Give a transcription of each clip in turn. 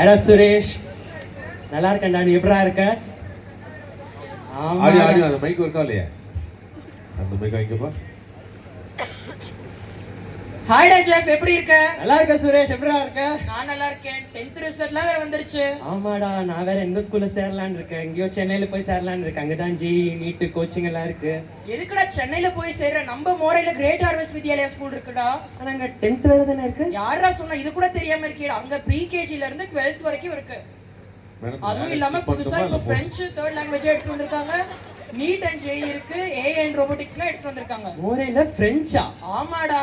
Hello Suresh, நல்லா இருக்கேன்டா. நீ எப்படா இருக்க? ஆடி ஆடி அந்த மைக் இருக்கா இல்லையா? அந்த மைக் வாங்கிக்கப்பா. ஹாய்டா ஜெஃப், எப்படி இருக்க? நல்லா இருக்க சுரேஷ், எப்படா இருக்க? நான் நல்லா இருக்கேன். 10th ரிசல்ட்லாம் வேற வந்துருச்சு. ஆமாடா, நான் வேற எந்த ஸ்கூல்ல சேரலான்னு இருக்கேன். எங்கேயோ சென்னையில போய் சேரலான்னு இருக்கேன். அங்கதான் ஜிஇ நீட் கோச்சிங் எல்லாம் இருக்கு. எதுக்குடா சென்னையில போய் சேர்ற? நம்ம மோரையில கிரேட் ஹார்வெஸ்ட் வித்யாலயா ஸ்கூல் இருக்குடா. ஆனா அங்க 10th வேற தானே இருக்கு. யாரா சொன்னா? இது கூட தெரியாம இருக்கீடா. அங்க ப்ரீகேஜில இருந்து 12th வரைக்கும் இருக்கு. அதுவும் இல்லாம புதுசா இப்போ French தேர்ட் லாங்குவேஜ் எடுத்து வந்திருக்காங்க. நீட் அண்ட் ஜேஇ இருக்கு. ஏஐ அண்ட் ரோபோட்டிக்ஸ்லாம் எடுத்து வந்திருக்காங்க. மோரையில பிரெஞ்சா? ஆமாடா.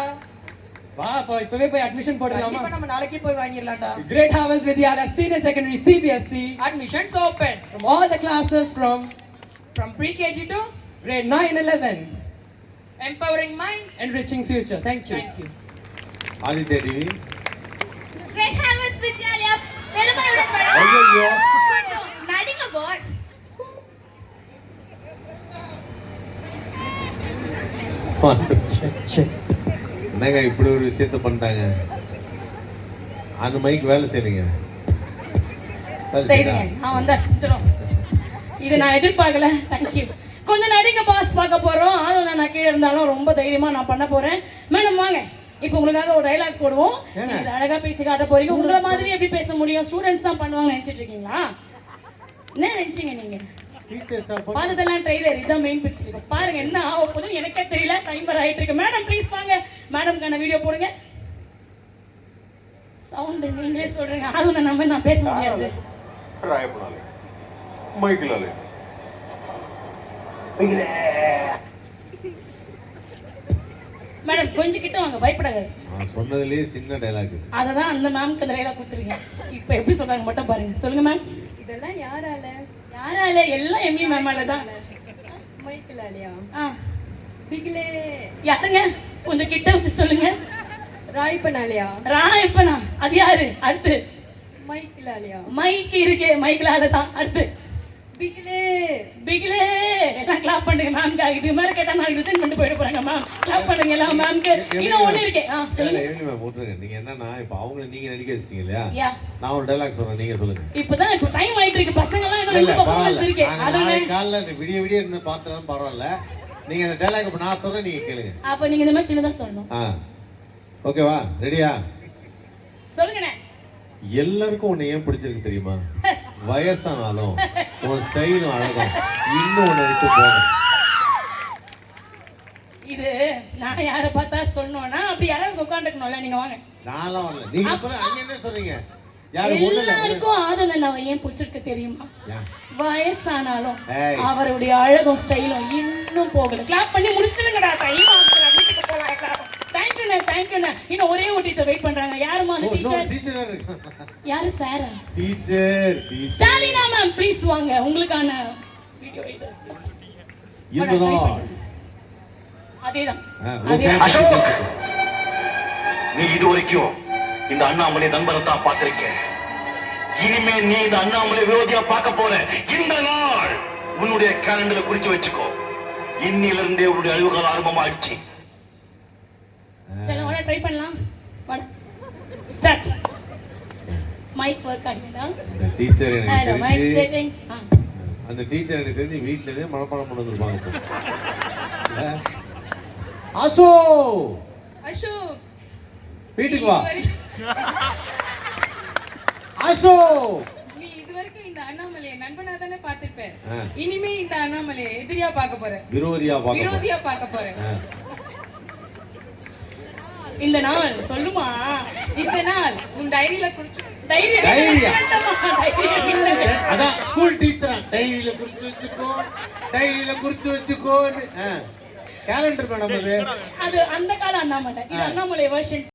வா, இப்பவே போய் அட்மிஷன் போடலாமா? கண்டிப்பா நம்ம நாளைக்கே போய் வாங்கிடலாம்டா. Great Harvest Vidyalaya Senior Secondary CBSE. Admissions open From all the classes from pre-KG to grade 9 and 11. empowering minds, Enriching future. Thank you. Thank you. Aditya TV. Great Harvest Vidyalaya பெருமையுடன் ஐயோ நடிங்க பாஸ். என்னங்க இப்படி ஒரு விஷயத்த பண்ணிட்டாங்க? அந்த மைக் வேலை செய்யுங்க. சரிங்க, நான் வந்தா செஞ்சிடும். இது நான் எதிர்பார்க்கல. தேங்க்யூ. கொஞ்சம் நடிங்க பாஸ், பார்க்க போறோம். அதுவும் நான் கீழே இருந்தாலும் ரொம்ப தைரியமா நான் பண்ண போறேன். மேடம் வாங்க, இப்போ உங்களுக்காக ஒரு டைலாக் போடுவோம். இது அழகா பேசி காட்ட போறீங்க. உங்களை மாதிரி எப்படி பேச முடியும்? ஸ்டூடெண்ட்ஸ் தான் பண்ணுவாங்க நினைச்சிட்டு இருக்கீங்களா? என்ன நினைச்சீங்க நீங்க? பார்த்ததெல்லாம் ட்ரெய்லர், இதான் மெயின் பிக்சர். இப்போ பாருங்க என்ன ஆக போகுது எனக்கே தெரியல. டைமர் ஆயிட்டு இருக்கு. மேடம் ப்ளீஸ் வாங்க. மேடம்கான வீடியோ போடுங்க. சவுண்ட் நீங்களே சொல்றீங்க. ஆளுங்க நம்ம நான் பேச முடியாது. ராயப்பனாலே மைக்கிலாலே மேடம் கொஞ்சம் கிட்ட வாங்க, பயப்படாது. நான் சொன்னதுலயே சின்ன டயலாக் இது. அததான் அந்த மேம்க்கு அந்த டைலாக் கொடுத்துருக்கேன். இப்போ எப்படி சொல்றாங்க மட்டும் பாருங்க. சொல்லுங்க மேம். இதெல்லாம் யாரால? யாரால? எல்லாம் எம்லி மேமால தான். மைக்கேலாலயா? பிகிலே யாருங்க? கொஞ்சம் கிட்ட வச்சு சொல்லுங்க. ராயப்பனாலயா? ராயப்பனா? அது யாரு? அடுத்து மைக்கேலாலயா? மைக் இருக்கே, மைக்கேலால தான். அடுத்து பிகிலே. பிகிலே. எல்லாம் கிளாப் பண்ணுங்க மேம்க்கு. இது மாதிரி கேட்டா நான் ரிசைன் பண்ணிட்டு போயிட போறாங்க மேம். கிளாப் பண்ணுங்க எல்லாம் மேம்க்கு. இன்னும் ஒண்ணு இருக்கே. சொல்லுங்க. எவ்லி மேம் விட்டுருங்க. நீங்க என்னன்னா இப்போ அவங்கள நீங்க நடிக்க வச்சிட்டீங்க இல்லையா? யா. நான் ஒரு டயலாக் சொல்றேன், நீங்க சொல்லுங்க. இப்போதான் இப்போ டைம் ஆயிட்டு இருக்கு. பசங்க எல்லாம் இல்ல பெர்ஃபார்மன்ஸ் இருக்கு. அதனால காலைல விடிய விடிய இருந்து பார்த்தா பரவாயில்ல. நீங்க அந்த டயலாக் இப்ப நான் சொல்றேன், நீங்க கேளுங்க. அப்ப நீங்க இந்த மாதிரி சின்னதா சொல்லணும். ஓகேவா? ரெடியா? சொல்லுங்கண்ணே. எல்லாருக்கும் உன்னை ஏன் பிடிச்சிருக்கு தெரியுமா? வயசானாலும் உன் ஸ்டைலும் அழகும் இன்னும் உன்னை விட்டு போகும். இது நான் யாரை பார்த்தா சொன்னோன்னா அப்படி யாராவது உட்காந்துக்கணும்ல. நீங்க வாங்க. நான்லாம் வரல. நீங்க சொல்ற அங்க என்ன சொல்றீங்க? யாரு ஒண்ணு இல்ல. எல்லாருக்கும் ஆதங்க நான் ஏன் பிடிச்சிருக்கு தெரியுமா? வயசானாலும் அவருடைய அழகும் ஸ்டைலும் இன்னும் போகல. கிளாப் பண்ணி முடிச்சிருங்கடா. டைம் ஆகுது. வீட்டுக்கு போலாம். கிளாப். தேங்க்யூண்ணே, தேங்க்யூண்ணே. இன்னும் ஒரே ஒரு டீச்சர் வெயிட் பண்றாங்க. யாருமா அந்த டீச்சர்? டீச்சர் யாரு? சாரா? டீச்சர் ஸ்டாலினா மேம் ப்ளீஸ் வாங்க. உங்களுக்கான வீடியோ இது. அதேதான். அசோக், நீ இதுவரைக்கும் இந்த அண்ணாமலை நண்பரை தான் பார்த்திருக்க. இனிமே நீ இந்த அண்ணாமலை விரோதியா பார்க்க போற. இந்த நாள் உன்னுடைய கேலண்டர்ல குறிச்சு வச்சுக்கோ. இன்னிலிருந்தே உன்னுடைய அழிவுகால ஆரம்பமாயிடுச்சு. சரி, உடனே ட்ரை பண்ணலாம். வாடா. ஸ்டார்ட். மைக் வர்க் ஆகுதா? அந்த டீச்சர் எனக்கு மைக் செட்டிங். அந்த டீச்சர் எனக்கு தெரிஞ்சு வீட்ல இருந்தே மனப்பாடம் பண்ணி வந்திருப்பாங்க. அசோக் வீட்டுக்கு வா. அசோக், நீ இதுவரைக்கும் இந்த அண்ணாமலையை நண்பனா தானே பார்த்திருப்ப. இனிமே இந்த அண்ணாமலையை எதிரியா பார்க்க போற. விரோதியா பார்க்க போற. இந்த நாள் சொல்லுமா? இந்த நாள் உன் டைரியில குறிச்சு. டைரியா? அதான் ஸ்கூல் டீச்சரா டைரியில குறிச்சு வச்சுக்கோ, டைரியில குறிச்சு வச்சுக்கோ. கேலண்டர் மேடம் அது. அது அந்த கால அண்ணாமலை. இது அண்ணாமலை வெர்ஷன்